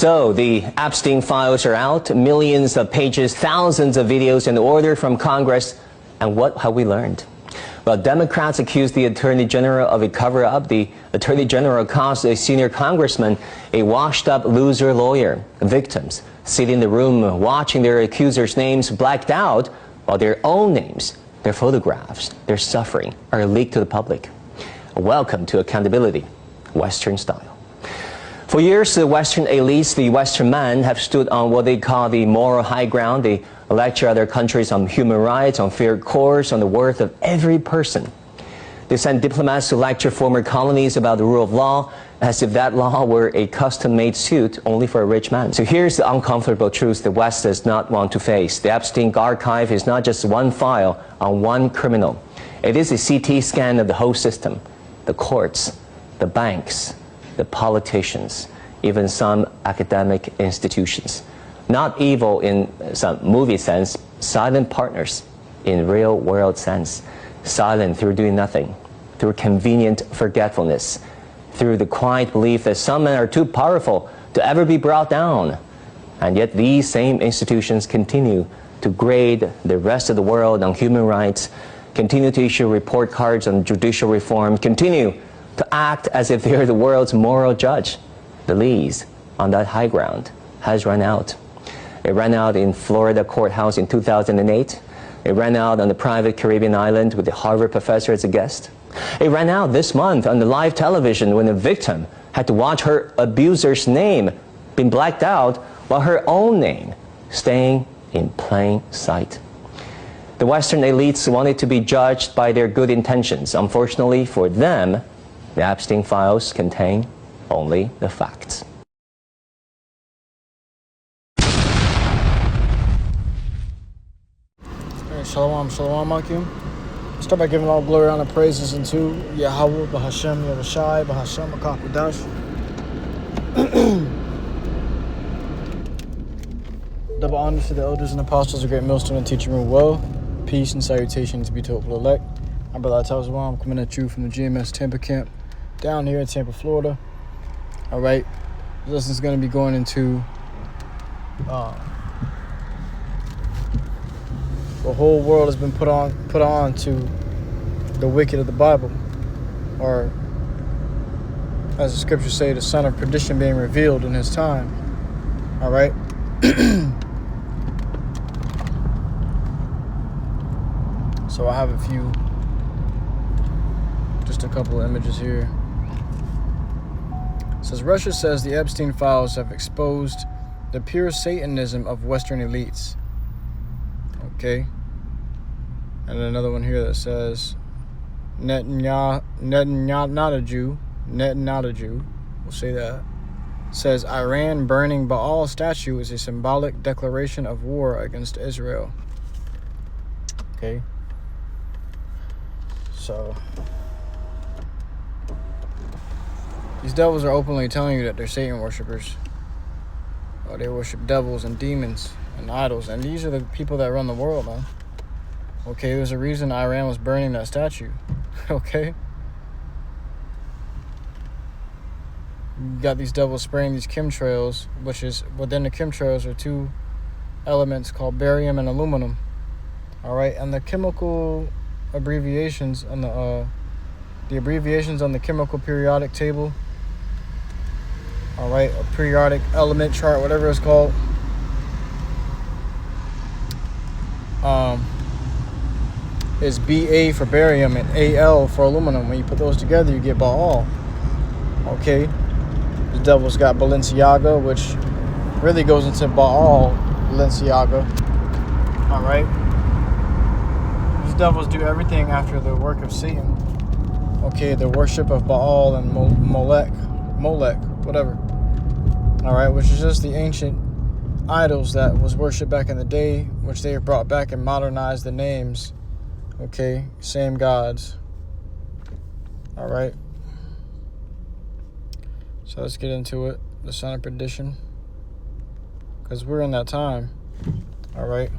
So the Epstein files are out, millions of pages, thousands of videos in order from Congress. And what have we learned? Well, Democrats accused the Attorney General of a cover-up. The Attorney General calls a senior congressman a washed-up loser lawyer. Victims sit in the room watching their accusers' names blacked out while their own names, their photographs, their suffering are leaked to the public. Welcome to accountability, Western style. For years, the Western elites, the Western men, have stood on what they call the moral high ground. They lecture other countries on human rights, on fair courts, on the worth of every person. They send diplomats to lecture former colonies about the rule of law, as if that law were a custom-made suit only for a rich man. So here's the uncomfortable truth the West does not want to face. The Epstein archive is not just one file on one criminal. It is a CT scan of the whole system, the courts, the banks, the politicians, even some academic institutions. Not evil in some movie sense, silent partners in real world sense. Silent through doing nothing, through convenient forgetfulness, through the quiet belief that some men are too powerful to ever be brought down. And yet these same institutions continue to grade the rest of the world on human rights, continue to issue report cards on judicial reform, continue to act as if they're the world's moral judge. The lease on that high ground has run out. It ran out in Florida courthouse in 2008. It ran out on the private Caribbean island with the Harvard professor as a guest. It ran out this month on the live television when the victim had to watch her abuser's name being blacked out while her own name staying in plain sight. The Western elites wanted to be judged by their good intentions. Unfortunately for them, the Epstein files contain only the facts. Shalom, shalom, Akim. Start by giving all glory, honor, praises unto Yahawah, BAHASHAM, YAHAWASHI, BAHASHAM, HAKWADASH. Double honor to the elders and apostles, a great millstone and teaching room well. Peace and salutations be to hopeful elect. I'm Brother Tazawam. I'm coming at you from the GMS Tampa camp down here in Tampa, Florida. All right, this is going to be going into the whole world has been put on to the wicked of the Bible, or as the scriptures say, the son of perdition being revealed in his time. All right. So I have just a couple of images here. It says Russia says the Epstein files have exposed the pure Satanism of Western elites. Okay. And another one here that says Netanyahu, we'll say that, says Iran burning Baal statue is a symbolic declaration of war against Israel. Okay. So these devils are openly telling you that they're Satan worshipers. Or they worship devils and demons and idols. And these are the people that run the world, man. Okay, there's a reason Iran was burning that statue. Okay? You got these devils spraying these chemtrails, which is, within the chemtrails are two elements called barium and aluminum. Alright, and the chemical abbreviations on the abbreviations on the chemical periodic table, alright, a periodic element chart, whatever it's called, is Ba for barium and Al for aluminum. When you put those together, you get Baal. Okay, the devil's got Balenciaga, which really goes into Baal Balenciaga. All right, these devils do everything after the work of Satan. Okay, the worship of Baal and Molech, whatever. All right, which is just the ancient idols that was worshipped back in the day, which they have brought back and modernized the names. Okay, same gods. All right. So let's get into it. The son of perdition, because we're in that time. All right.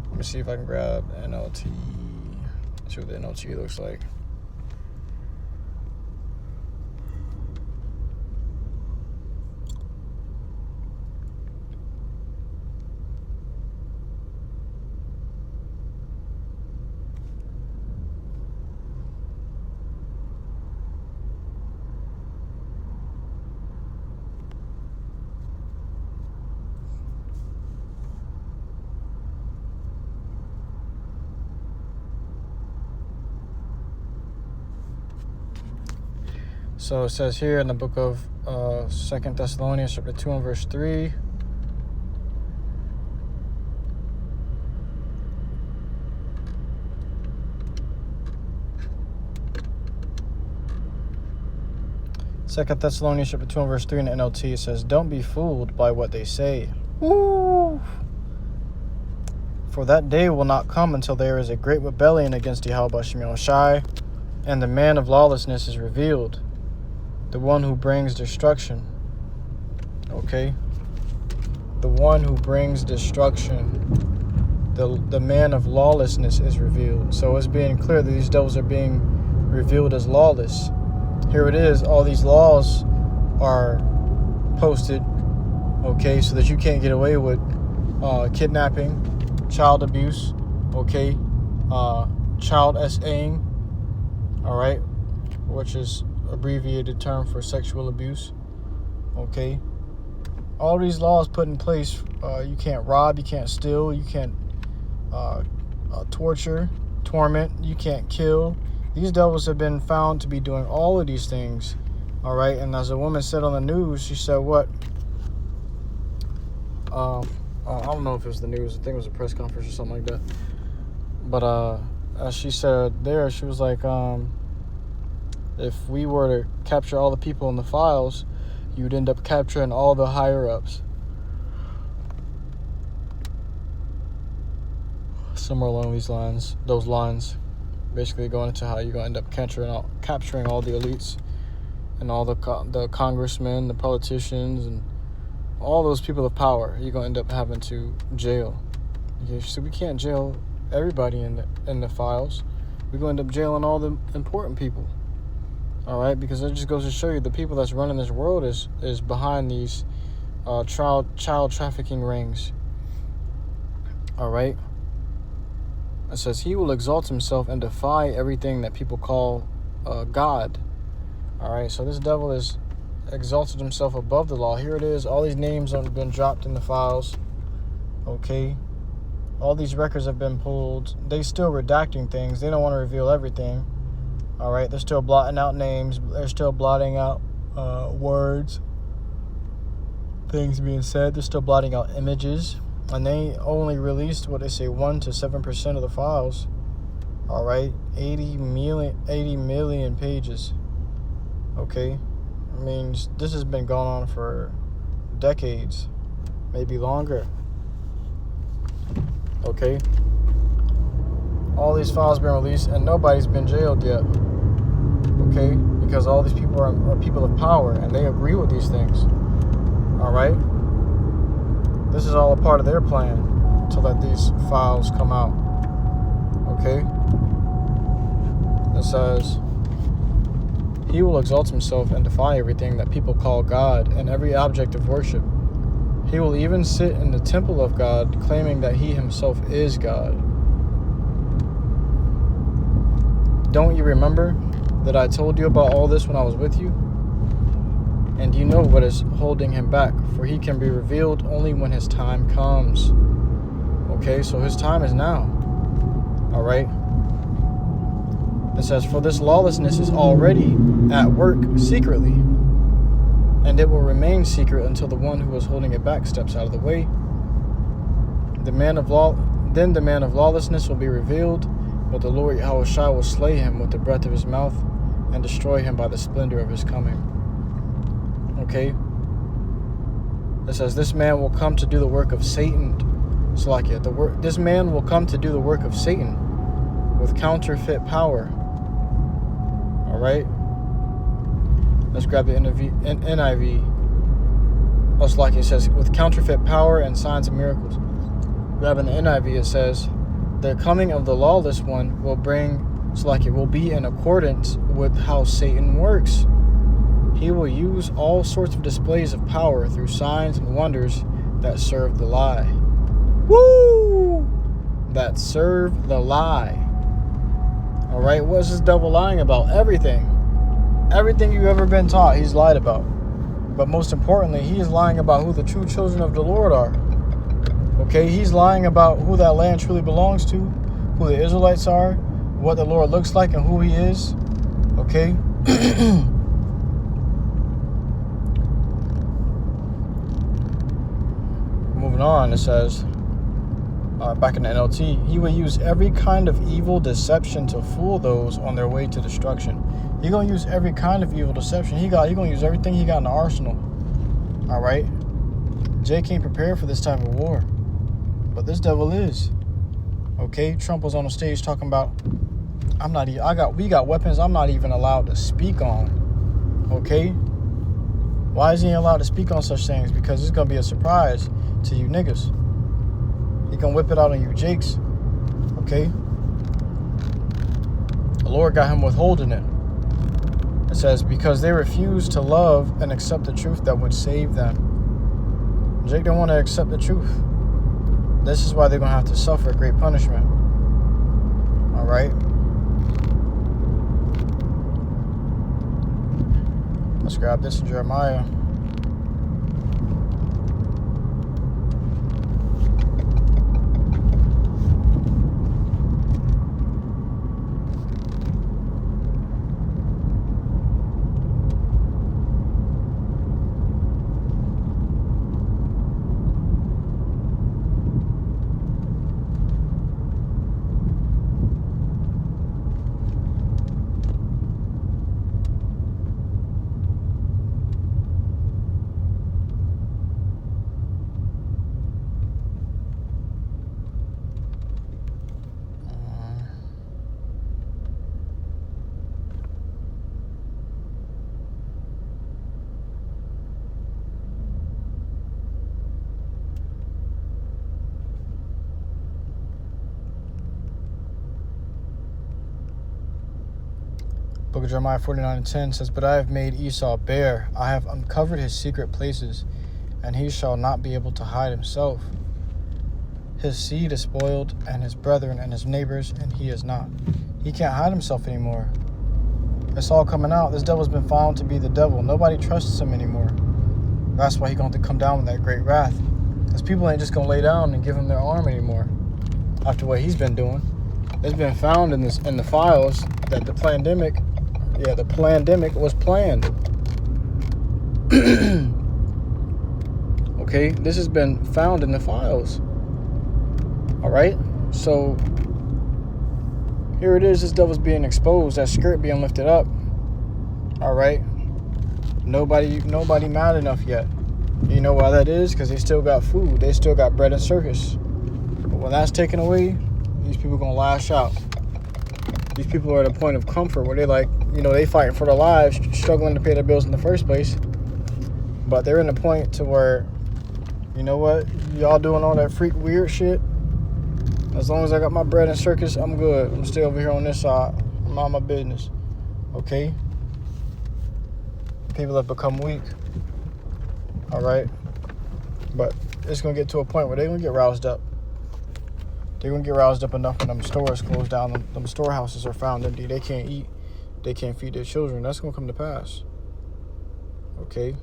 Let me see if I can grab NLT. See what the NLT looks like. So it says here in the book of 2 Thessalonians chapter 2 and verse 3. Second Thessalonians chapter 2 and verse 3 in the NLT, it says, don't be fooled by what they say. Woo! For that day will not come until there is a great rebellion against YAHAWASHI, and the man of lawlessness is revealed, the one who brings destruction. Okay? The one who brings destruction. The man of lawlessness is revealed. So it's being clear that these devils are being revealed as lawless. Here it is. All these laws are posted, okay, so that you can't get away with kidnapping, child abuse, okay, child SAing, all right, which is abbreviated term for sexual abuse, okay. All these laws put in place. You can't rob, you can't steal, you can't torture, torment, you can't kill. These devils have been found to be doing all of these things, all right. And as a woman said on the news, she said what? I don't know if it was the news. I think it was a press conference or something like that. But as she said there, she was like, if we were to capture all the people in the files, you'd end up capturing all the higher-ups. Somewhere along those lines. Basically going into how you're going to end up capturing all the elites and all the congressmen, the politicians, and all those people of power. You're going to end up having to jail. Okay, so we can't jail everybody in the files. We're going to end up jailing all the important people. All right, because it just goes to show you the people that's running this world is behind these child trafficking rings. All right. It says he will exalt himself and defy everything that people call God. All right, so this devil has exalted himself above the law. Here it is. All these names have been dropped in the files. Okay. All these records have been pulled. They still redacting things. They don't want to reveal everything. All right, they're still blotting out names. They're still blotting out words, things being said. They're still blotting out images. And they only released, what they say, 1 to 7% of the files. All right, 80 million pages. Okay, I mean, this has been going on for decades, maybe longer. Okay, all these files been released, and nobody's been jailed yet. Okay, because all these people are people of power, and they agree with these things. All right. This is all a part of their plan to let these files come out. Okay? It says, he will exalt himself and defy everything that people call God and every object of worship. He will even sit in the temple of God, claiming that he himself is God. Don't you remember that I told you about all this when I was with you? And you know what is holding him back, for he can be revealed only when his time comes. Okay, so his time is now. All right. It says, for this lawlessness is already at work secretly, and it will remain secret until the one who is holding it back steps out of the way. Then the man of lawlessness will be revealed, but the Lord Yahawashi will slay him with the breath of his mouth and destroy him by the splendor of his coming. Okay, it says this man will come to do the work of Satan. This man will come to do the work of Satan with counterfeit power. All right, let's grab the NIV. It says with counterfeit power and signs and miracles. Grabbing the NIV, it says the coming of the lawless one will be in accordance with how Satan works. He will use all sorts of displays of power through signs and wonders that serve the lie. Woo! That serve the lie. All right, what is this devil lying about? Everything. Everything you've ever been taught, he's lied about. But most importantly, he is lying about who the true children of the Lord are. Okay, he's lying about who that land truly belongs to, who the Israelites are, what the Lord looks like, and who he is. Okay? moving on, it says, back in the NLT, he will use every kind of evil deception to fool those on their way to destruction. He gonna use every kind of evil deception. He gonna use everything he got in the arsenal. All right. Jake ain't prepared for this type of war, but this devil is. Okay. Trump was on the stage talking about, we got weapons I'm not even allowed to speak on. Okay. Why is he allowed to speak on such things? Because it's gonna be a surprise to you niggas. He gonna whip it out on you Jakes. Okay. The Lord got him withholding it. It says, because they refuse to love and accept the truth that would save them. Jake don't want to accept the truth. This is why they're going to have to suffer great punishment. All right? Let's grab this in Jeremiah. Book of Jeremiah 49:10 says, but I have made Esau bare. I have uncovered his secret places, and he shall not be able to hide himself. His seed is spoiled, and his brethren and his neighbors, and he is not. He can't hide himself anymore. It's all coming out. This devil's been found to be the devil. Nobody trusts him anymore. That's why he's going to have to come down with that great wrath. Because people ain't just going to lay down and give him their arm anymore after what he's been doing. It's been found in the files that the pandemic was planned. Okay, this has been found in the files. All right, so here it is. This devil's being exposed. That skirt being lifted up. All right, nobody mad enough yet. You know why that is? Because they still got food. They still got bread and circus. But when that's taken away, these people gonna lash out. These people are at a point of comfort where they they fighting for their lives, struggling to pay their bills in the first place. But they're in a point to where, you know what, y'all doing all that freak weird shit. As long as I got my bread and circus, I'm good. I'm still over here on this side. I'm on my business. Okay? People have become weak. All right? But it's going to get to a point where they're going to get roused up. They're going to get roused up enough when them stores close down. Them storehouses are found empty. They can't eat. They can't feed their children. That's going to come to pass. Okay?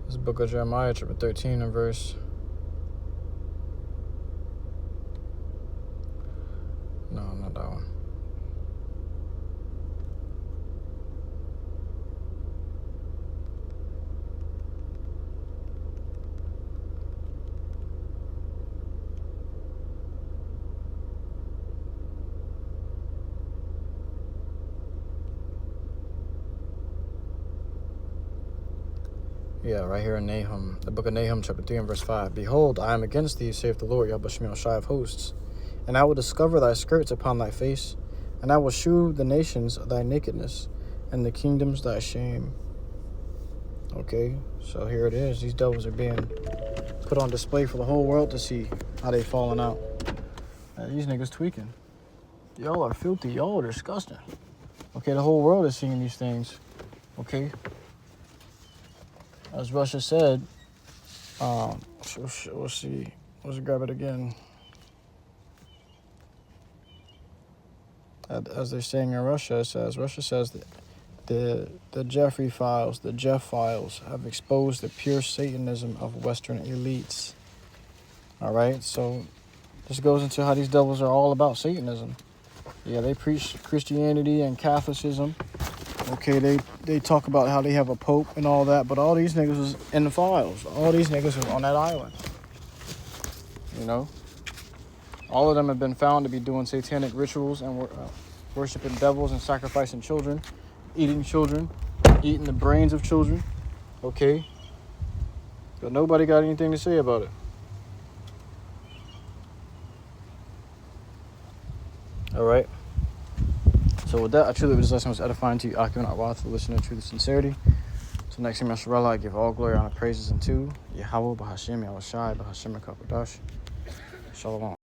This is book of Jeremiah, chapter 13 and verse. No, not that one. Yeah, right here in Nahum, the book of Nahum, chapter 3 and verse 5. Behold, I am against thee, saith the Lord, YAHWASHI of hosts. And I will discover thy skirts upon thy face, and I will shew the nations thy nakedness, and the kingdoms thy shame. Okay, so here it is. These devils are being put on display for the whole world to see how they falling out. These niggas tweaking. Y'all are filthy. Y'all are disgusting. Okay, the whole world is seeing these things. Okay. As Russia said, we'll see. Let's grab it again. as they're saying in Russia, Russia says that the Jeffrey files, the Jeff files, have exposed the pure Satanism of Western elites. All right, so this goes into how these devils are all about Satanism. Yeah, they preach Christianity and Catholicism. Okay, they talk about how they have a pope and all that, but all these niggas was in the files. All these niggas was on that island. You know? All of them have been found to be doing satanic rituals and worshiping devils and sacrificing children, eating the brains of children. Okay? But nobody got anything to say about it. All right. So with that, I truly believe this lesson was edifying to you, occupying our while to listen to truth and sincerity. So next time, Yasharallah, I give all glory, honor, praises unto Yahawah, BAHASHAM, YAHAWASHI, BAHASHAM, Shalom.